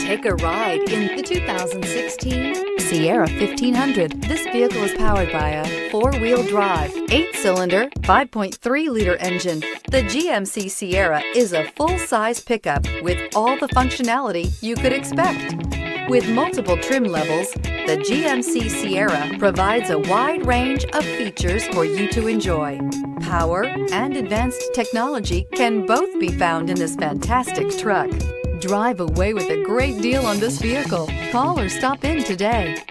Take a ride in the 2016 Sierra 1500. This vehicle is powered by a four-wheel drive, 8-cylinder, 5.3-liter engine. The GMC Sierra is a full-size pickup with all the functionality you could expect. With multiple trim levels, the GMC Sierra provides a wide range of features for you to enjoy. Power and advanced technology can both be found in this fantastic truck. Drive away with a great deal on this vehicle. Call or stop in today.